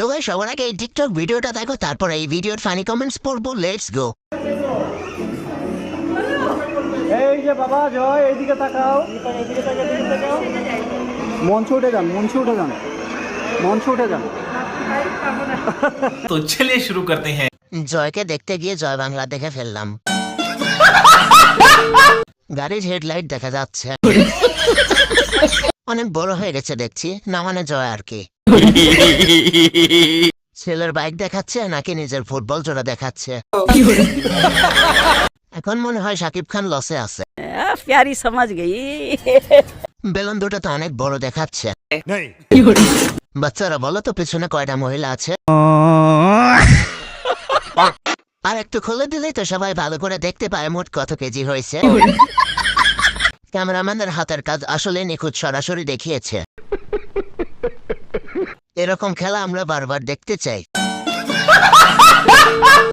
তো ভাই সবার আগে এই টিকটক ভিডিওটা দেখো, তারপর এই ভিডিওর ফানি কমেন্টস পড়বো। Let's go. এই যে বাবা জয়, এইদিকে তাকাও, এদিকে তাকাও। মঞ্চে উঠে যান, মঞ্চে উঠে যান, মঞ্চে উঠে যান। तो चलिए शुरू करते हैं। জয়কে দেখতে গিয়ে জয় বাংলা দেখে ফেললাম। গাড়ির হেডলাইট দেখা যাচ্ছে, অনেক বড় হয়ে গেছে দেখছি, না মানে জয় আর কি। ছেলের বাইক দেখাচ্ছে নাকি নিজের ফুটবল জোড়া দেখাচ্ছে। এখন মনে হয় শাকিব খান লসে আছে। प्यारी समझ गई। বেলুন দুটো তো অনেক বড় দেখাচ্ছে। বাচ্চারা বলো তো পিছনে কয়টা মহিলা আছে? আর একটু খুলে দিলেই তো সবাই ভালো করে দেখতে পায় মোট কত কেজি হয়েছে। ক্যামেরাম্যানের হাতের কাজ আসলে নিখুঁত, সরাসরি দেখিয়েছে। এরকম খেলা আমরা বারবার দেখতে চাই।